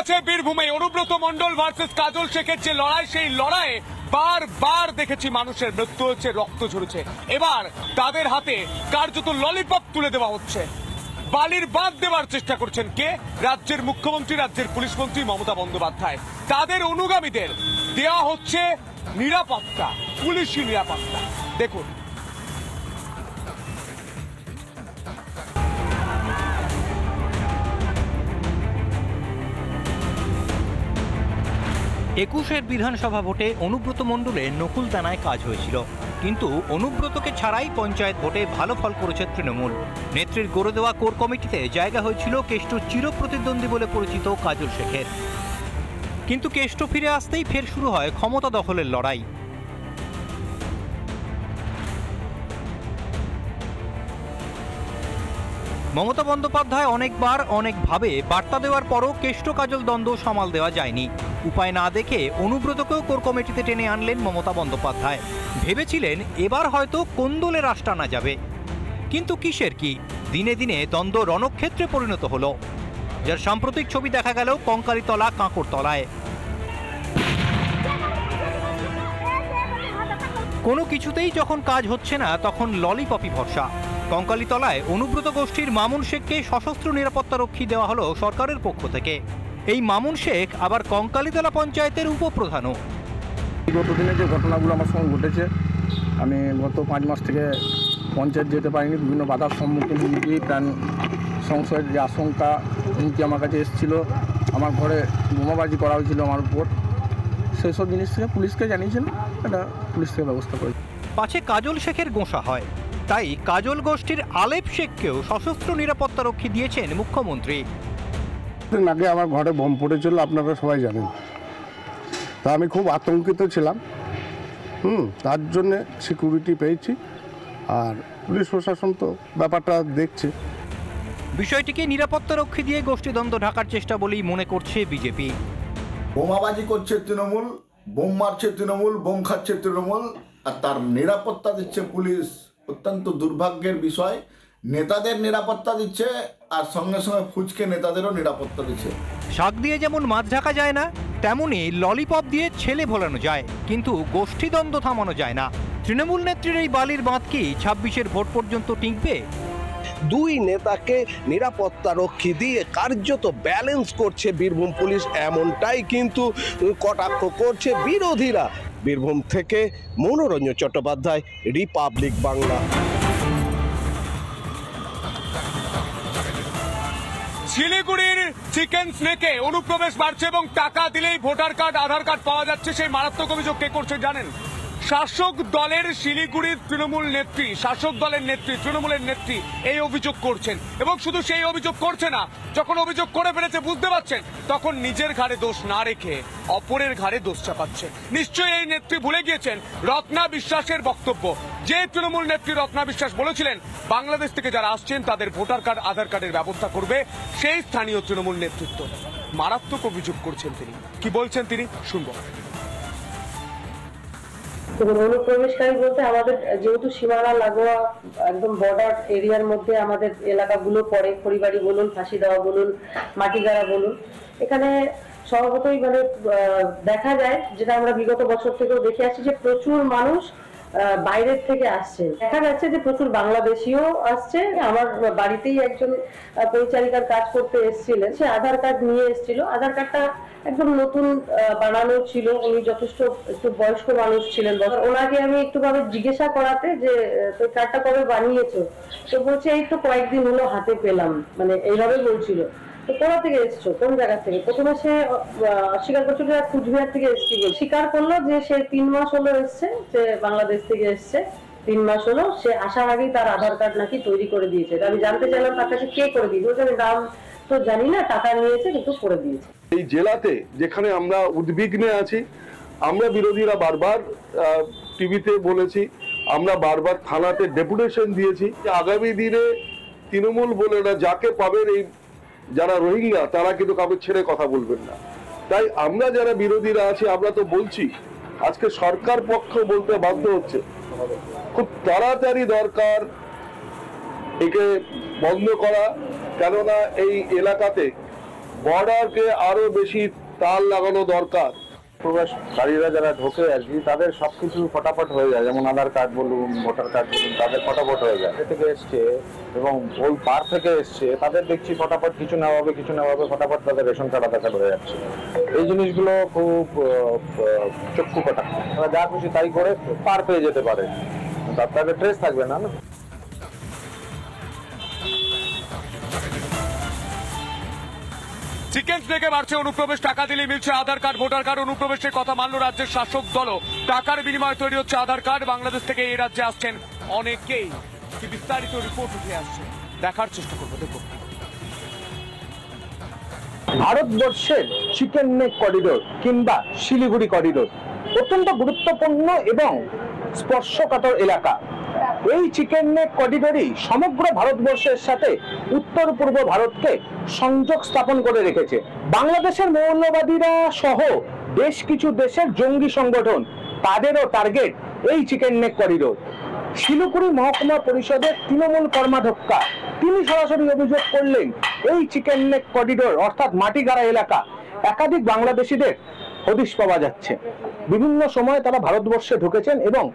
আছে বীরভূমে অনুব্রত মণ্ডল ভার্সেস কাজল শেখের যে লড়াই, সেই লড়াইয়ে বারবার দেখেছি মানুষের মৃত্যু হচ্ছে, রক্ত ঝরেছে। এবার তাদের হাতে কার্যত ললিপপ তুলে দেওয়া হচ্ছে। বালির বাঁধ দেওয়ার চেষ্টা করছেন কে? রাজ্যের মুখ্যমন্ত্রী, রাজ্যের পুলিশ মন্ত্রী মমতা বন্দ্যোপাধ্যায়। তাদের অনুগামীদের দেওয়া হচ্ছে নিরাপত্তা, পুলিশি নিরাপত্তা। দেখুন, একুশের বিধানসভা ভোটে অনুব্রত মণ্ডলের নকুলদানায় কাজ হয়েছিল, কিন্তু অনুব্রতকে ছাড়াই পঞ্চায়েত ভোটে ভালো ফল করেছে তৃণমূল। নেত্রীর গড়ে দেওয়া কোর কমিটিতে জায়গা হয়েছিল কেষ্ট চিরপ্রতিদ্বন্দ্বী বলে পরিচিত কাজল শেখের। কিন্তু কেষ্ট ফিরে আসতেই ফের শুরু হয় ক্ষমতা দখলের লড়াই। মমতা বন্দ্যোপাধ্যায় অনেকবার অনেকভাবে বার্তা দেওয়ার পরও কেষ্ট কাজল দ্বন্দ্ব সামাল দেওয়া যায়নি। উপায় না দেখে অনুব্রতকেও কোর কমিটিতে টেনে আনলেন মমতা বন্দ্যোপাধ্যায়। ভেবেছিলেন এবার হয়তো কোন্দলে রাশ টানা যাবে, কিন্তু কিসের কি, দিনে দিনে দ্বন্দ্ব রণক্ষেত্রে পরিণত হলো, যার সাম্প্রতিক ছবি দেখা গেল কঙ্কালীতলা কাঁকড়তলায়। কোনো কিছুতেই যখন কাজ হচ্ছে না, তখন ললিপপি ভরসা। কঙ্কালীতলায় অনুব্রত গোষ্ঠীর মামুন শেখকে সশস্ত্র নিরাপত্তারক্ষী দেওয়া হলো সরকারের পক্ষ থেকে। এই মামুন শেখ আবার কঙ্কালীতলা পঞ্চায়েতের উপপ্রধানও। বিগত দিনে যে ঘটনাগুলো আমার সঙ্গে ঘটেছে, আমি গত 5 মাস থেকে পঞ্চায়েত যেতে পারিনি, বিভিন্ন বাধার সম্মুখীন হুমকি, প্রাণ সংশয়ের যে আশঙ্কা, হুমকি আমার কাছে এসেছিলো। আমার ঘরে বোমাবাজি করা হয়েছিল আমার উপর। সেই সব জিনিস থেকে পুলিশকে জানিয়েছিলাম, এটা পুলিশ থেকে ব্যবস্থা করে। পাছে কাজল শেখের গোঁসা হয়, তাই কাজল গোষ্ঠীর আলেপ শেখকেও সশস্ত্র নিরাপত্তারক্ষী দিয়েছেন মুখ্যমন্ত্রী। আগে আমার ঘরে বোম পড়েছিল, আপনারা সবাই জানেন। তা আমি খুব আতঙ্কিত ছিলাম। তার জন্যে সিকিউরিটি পেয়েছি, আর পুলিশ প্রশাসন তো ব্যাপারটা দেখছে। বিষয়টিকে নিরাপত্তারক্ষী দিয়ে গোষ্ঠীদ্বন্দ্ব ঢাকার চেষ্টা বলেই মনে করছে বিজেপি। বোমাবাজি করছে তৃণমূল, বোম মারছে তৃণমূল, বোম খাচ্ছে তৃণমূল, আর তার নিরাপত্তা দিচ্ছে পুলিশ। অত্যন্ত দুর্ভাগ্যের বিষয়। নেতাদের নিরাপত্তা দিচ্ছে, আর সঙ্গে সঙ্গে ফুচকে নেতাদেরও নিরাপত্তা দিচ্ছে। শাক দিয়ে যেমন মাছ ঢাকা যায় না, তেমনি ললিপপ দিয়ে ছেলে ভোলানো যায়, কিন্তু গোষ্ঠীদ্বন্দ্ব থামানো যায় না। তৃণমূল নেত্রীর এই বালির বাঁধ কি 26-এর ভোট পর্যন্ত টিকবে? দুই নেতাকে নিরাপত্তারক্ষী দিয়ে কার্যত ব্যালেন্স করছে বীরভূম পুলিশ, এমনটাই কিন্তু কটাক্ষ করছে বিরোধীরা। বীরভূম থেকে মনোরঞ্জন চট্টোপাধ্যায়, রিপাবলিক বাংলা। শিলিগুড়ির চিকেন স্নেকে অনুপ্রবেশ বাড়ছে এবং টাকা দিলেই ভোটার কার্ড, আধার কার্ড পাওয়া যাচ্ছে। সেই মারাত্মক অভিযোগ কে করছে জানেন? শাসক দলের শিলিগুড়ির তৃণমূল নেত্রী, শাসক দলের নেত্রী, তৃণমূলের নেত্রী এই অভিযোগ করছেন। এবং শুধু সেই অভিযোগ করছে না, যখন অভিযোগ করে ফেলেছে বুঝতে পারছেন, তখন নিজের ঘাড়ে দোষ না রেখে অপরের ঘাড়ে দোষ চাপাচ্ছে। নিশ্চয়ই এই নেত্রী ভুলে গিয়েছেন রত্না বিশ্বাসের বক্তব্য। যে তৃণমূল নেত্রী রত্না বিশ্বাস বলেছিলেন বাংলাদেশ থেকে যারা আসছেন তাদের ভোটার কার্ড, আধার কার্ডের ব্যবস্থা করবে সেই স্থানীয় তৃণমূল নেতৃত্ব। মারাত্মক অভিযোগ করছেন তিনি। কি বলছেন তিনি, শুনবো। অনুপ্রবেশকারী বলতে আমাদের যেহেতু সীমানা লাগোয়া একদম বর্ডার এরিয়ার মধ্যে আমাদের এলাকাগুলো পড়ে, খড়িবাড়ি বলুন, ফাঁসিদেওয়া বলুন, মাটিগাড়া বলুন, এখানে স্বভাবতই মানে দেখা যায়, যেটা আমরা বিগত বছর থেকেও দেখে আসছি, যে প্রচুর মানুষ বাইরের থেকে আসছে। দেখা যাচ্ছে যে প্রচুর বাংলাদেশিও আসছে। আমার বাড়িতেই একজন পরিচারিকার কাজ করতে এসেছিলেন, সে আধার কার্ড নিয়ে এসেছিল। আধার কার্ডটা একদম নতুন বানানো ছিল, উনি যথেষ্ট একটু বয়স্ক মানুষ ছিলেন। ওনাকে আমি একটু ভাবে জিজ্ঞাসা করাতে যে তো কার্ডটা কবে বানিয়েছো, তো বলছে এই তো কয়েকদিন হলো হাতে পেলাম, মানে এইভাবে বলছিল। তো কোথা থেকে এসছো, কোন জায়গা থেকে? প্রথমে সে অস্বীকার করছিল যে কুচবিহার থেকে এসছি। স্বীকার করলো যে সে 3 মাস হলো এসছে, যে বাংলাদেশ থেকে এসছে, 3 মাস হলো। সে আসার আগেই তার আধার কার্ড নাকি তৈরি করে দিয়েছে। আমি জানতে চাইলাম তার কাছে কে করে দিয়েছে। আমি নাম তো জানি না, টাকা নিয়েছে কিন্তু করে দিয়েছে। এই জেলাতে যেখানে আমরা উদ্বিগ্নে আছি, আমরা বিরোধীরা বারবার টিভিতে বলেছি, আমরা বারবার থানাতে ডেপুটেশন দিয়েছি, আগামী দিনে তৃণমূল বলে না, যাকে পাবেন এই যারা রোহিঙ্গা তারা কিন্তু কাউকে ছেড়ে কথা বলবেন না। তাই আমরা যারা বিরোধীরা আছি, আমরা তো বলছি, আজকে সরকার পক্ষ বলতে বাধ্য হচ্ছে, খুব তাড়াতাড়ি দরকার একে বন্ধ করা। কেননা এই এলাকাতে বর্ডারকে আরো বেশি তাল লাগানো দরকার। প্রবাসকারীরা যারা ঢোকে আর কি, তাদের সবকিছু ফটাফট হয়ে যায়, যেমন আধার কার্ড বলুন, ভোটার কার্ড বলুন, তাদের ফটাফট হয়ে যায়। থেকে এসছে এবং ওই পার থেকে এসছে, তাদের দেখছি ফটাফট কিছু নেওয়া হবে ফটাফট তাদের রেশন কার্ড, আধার কার্ড হয়ে যাচ্ছে। এই জিনিসগুলো খুব চক্ষু কটাক্ষ। তারা যা খুশি তাই করে পার পেয়ে যেতে পারে, তাদের ট্রেস থাকবে না। চিকেন স্নেকে বাড়ছে অনুপ্রবেশ, টাকা দিলে মিলছে আধার কার্ড, ভোটার কার্ড। অনুপ্রবেশের কথা মানল রাজ্যের শাসক দলও। টাকার বিনিময়ে তৈরি হচ্ছে আধার কার্ড। বাংলাদেশ থেকে এই রাজ্যে আসছেন অনেকেই। কি বিস্তারিত রিপোর্ট উঠে আসছে, দেখার চেষ্টা করবো। দেখো, ভারতবর্ষের চিকেন নেক করিডোর কিংবা শিলিগুড়ি করিডোর অত্যন্ত গুরুত্বপূর্ণ এবং স্পর্শকাতর এলাকা। এই চিকেন নেক করিডোরই সমগ্র ভারতবর্ষের সাথে উত্তর পূর্ব ভারতকে সংযোগ স্থাপন করে রেখেছে। বাংলাদেশের মৌলবাদীরা সহ বেশ কিছু দেশের জঙ্গি সংগঠন, তাদেরও টার্গেট এই চিকেন নেক করিডোর। শিলিগুড়ি মহকুমা পরিষদের তৃণমূল কর্মাধ্যক্ষা তিনি সরাসরি অভিযোগ করলেন, এই চিকেন নেক করিডোর অর্থাৎ মাটিগাড়া এলাকা একাধিক বাংলাদেশিদের হদিশ পাওয়া যাচ্ছে। বিভিন্ন সময়ে তারা ভারতবর্ষে ঢুকেছেন এবং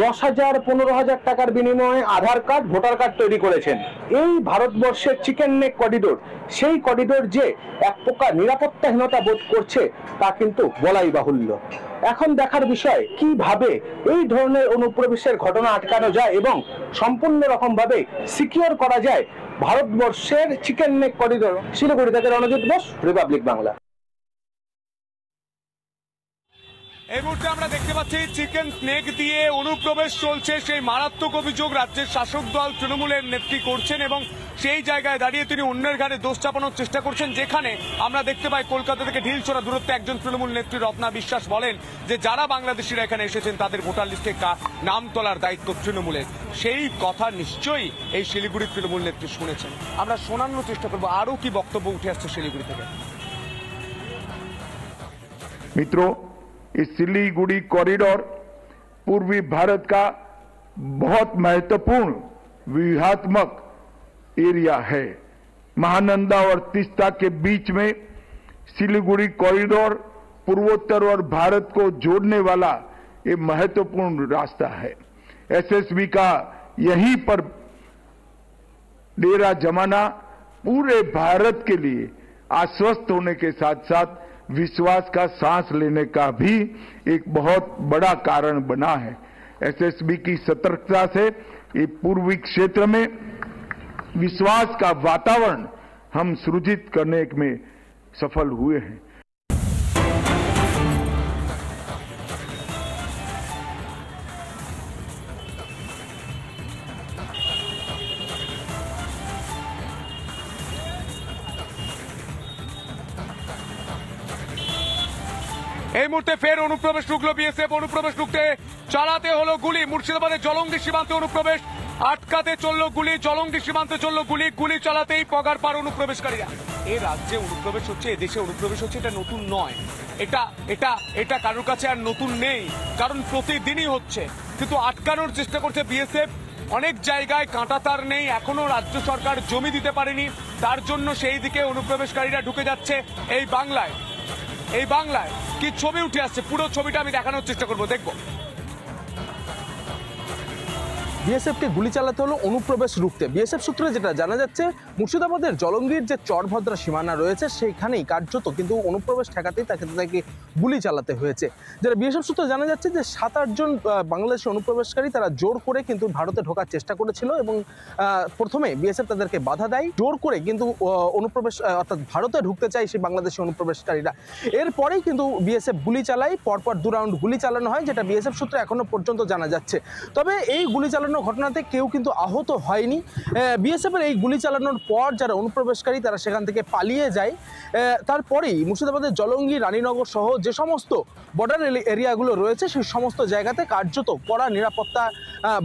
10,000 15,000 টাকার বিনিময়ে আধার কার্ড, ভোটার কার্ড তৈরি করেছেন। এই ভারতবর্ষের চিকেন নেক করিডোর, সেই করিডোর যে এক প্রকার নিরাপত্তাহীনতা বোধ করছে তা কিন্তু বলাই বাহুল্য। এখন দেখার বিষয় কিভাবে এই ধরনের অনুপ্রবেশের ঘটনা আটকানো যায় এবং সম্পূর্ণ রকম ভাবে সিকিউর করা যায় ভারতবর্ষের চিকেন নেক করিডোর। শিলিগুড়ি থেকে রণজিৎ বোস, রিপাবলিক বাংলা। এই মুহূর্তে আমরা দেখতে পাচ্ছি চিকেন স্নেক দিয়ে অনুপ্রবেশ চলছে। সেই মারাত্মক অভিযোগ রাজ্যের শাসক দল তৃণমূলের নেত্রী করছেন এবং সেই জায়গায় দাঁড়িয়ে তিনি অন্যের ঘাড়ে দোষ চাপানোর চেষ্টা করছেন। যেখানে আমরা দেখতে পাই কলকাতা থেকে ঢিলছোড়া দূরত্বে একজন তৃণমূল নেত্রী রত্না বিশ্বাস বলেন যে যারা বাংলাদেশিরা এখানে এসেছেন তাদের ভোটার লিস্টে নাম তোলার দায়িত্ব তৃণমূলের। সেই কথা নিশ্চয়ই এই শিলিগুড়ির তৃণমূল নেত্রী শুনেছেন। আমরা শোনানোর চেষ্টা করবো আরো কি বক্তব্য উঠে আসছে শিলিগুড়ি থেকে। मित्रों, इस सिलीगुड़ी कॉरिडोर पूर्वी भारत का बहुत महत्वपूर्ण व्यूहात्मक एरिया है। महानंदा और तीस्ता के बीच में सिलीगुड़ी कॉरिडोर पूर्वोत्तर और भारत को जोड़ने वाला ये महत्वपूर्ण रास्ता है। एसएसबी का यहीं पर डेरा जमाना पूरे भारत के लिए आश्वस्त होने के साथ साथ विश्वास का सांस लेने का भी एक बहुत बड़ा कारण बना है। एसएसबी की सतर्कता से ये पूर्वी क्षेत्र में विश्वास का वातावरण हम सृजित करने में सफल हुए हैं। এই মুহূর্তে ফের অনুপ্রবেশ ঢুকলো বিএসএফ। অনুপ্রবেশ ঢুকতে চালাতে হলো গুলি। মুর্শিদাবাদের জলঙ্গি সীমান্তে অনুপ্রবেশ আটকাতে চললো গুলি। জলঙ্গি সীমান্তে চললো গুলি। গুলি চালাতেই পগার পার অনুপ্রবেশকারীরা। এই রাজ্যে অনুপ্রবেশ হচ্ছে, এদেশে অনুপ্রবেশ হচ্ছে, এটা নতুন নয়। এটা কারোর কাছে আর নতুন নেই, কারণ প্রতিদিনই হচ্ছে। কিন্তু আটকানোর চেষ্টা করছে বিএসএফ। অনেক জায়গায় কাঁটাতার নেই, এখনো রাজ্য সরকার জমি দিতে পারেনি, তার জন্য সেই দিকে অনুপ্রবেশকারীরা ঢুকে যাচ্ছে এই বাংলায়। এই বাংলায় কি ছবি উঠে আসছে, পুরো ছবিটা আমি দেখানোর চেষ্টা করবো, দেখবো। বিএসএফকে গুলি চালাতে হলো অনুপ্রবেশ রুখতে। বিএসএফ সূত্রে যেটা জানা যাচ্ছে, মুর্শিদাবাদের জলঙ্গির যে চরভদ্রা সীমানা রয়েছে সেইখানেই কার্যত কিন্তু অনুপ্রবেশ ঠেকাতেই তাকে গুলি চালাতে হয়েছে। যেটা বিএসএফ সূত্রে জানা যাচ্ছে যে 7-8 জন বাংলাদেশি অনুপ্রবেশকারী তারা জোর করে কিন্তু ভারতে ঢোকার চেষ্টা করেছিল এবং প্রথমে বিএসএফ তাদেরকে বাধা দেয়। জোর করে কিন্তু অনুপ্রবেশ অর্থাৎ ভারতে ঢুকতে চায় সেই বাংলাদেশি অনুপ্রবেশকারীরা। এরপরেই কিন্তু বিএসএফ গুলি চালায়, পরপর 2 রাউন্ড গুলি চালানো হয়, যেটা বিএসএফ সূত্রে এখনো পর্যন্ত জানা যাচ্ছে। তবে এই গুলি চালানো ঘটনাতে কেউ কিন্তু আহত হয়নি। বিএসএফের এই গুলি চালানোর পর যারা অনুপ্রবেশকারী তারা সেখান থেকে পালিয়ে যায়। তারপরেই মুর্শিদাবাদের জলঙ্গি, রানীনগর সহ যে সমস্ত বর্ডার এরিয়াগুলো রয়েছে সেই সমস্ত জায়গাতে কার্যত কড়া নিরাপত্তা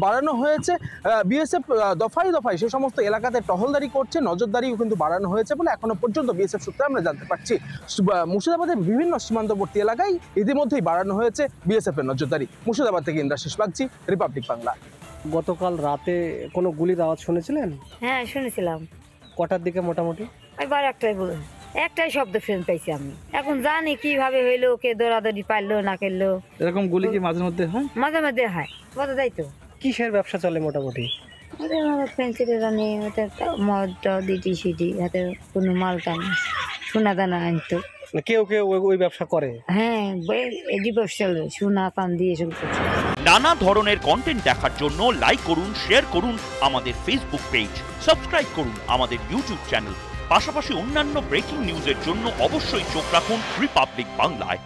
বাড়ানো হয়েছে। বিএসএফ দফায় দফায় সে সমস্ত এলাকাতে টহলদারি করছে, নজরদারিও কিন্তু বাড়ানো হয়েছে বলে এখনো পর্যন্ত বিএসএফ সূত্রে আমরা জানতে পারছি। মুর্শিদাবাদের বিভিন্ন সীমান্তবর্তী এলাকায় ইতিমধ্যেই বাড়ানো হয়েছে বিএসএফের নজরদারি। মুর্শিদাবাদ থেকে ইন্দ্রাশিস বাগচি, রিপাবলিক বাংলা। গতকাল রাতে কোনো গুলির আওয়াজ শুনেছিলেন? হ্যাঁ শুনেছিলাম। কটার দিকে মোটামুটি? 12-1টায় বলে। একটাই শব্দ ফ্রেন পাইছি আমি, এখন জানি কিভাবে হইলো, কে দৌড়াদৌড়ি পারলো না করলো। এরকম গুলি কি মাঝে মধ্যে হয়? মাঝে মধ্যে হয়, বোঝা যায় তো। কিসের ব্যবসা চলে মোটামুটি? পেন্সিলের রানি মদ দিটি সিটি, হাতে কোনো মাল টান সোনা দানা আনতো। কেউ কেউ ওই ব্যবসা করে? হ্যাঁ, এডি ব্যবসা সোনা চাঁদি এসব। নানা ধরনের কন্টেন্ট দেখার জন্য লাইক করুন, শেয়ার করুন আমাদের ফেসবুক পেজ, সাবস্ক্রাইব করুন আমাদের ইউটিউব চ্যানেল। পাশাপাশি অন্যান্য ব্রেকিং নিউজের জন্য অবশ্যই চোখ রাখুন রিপাবলিক বাংলায়।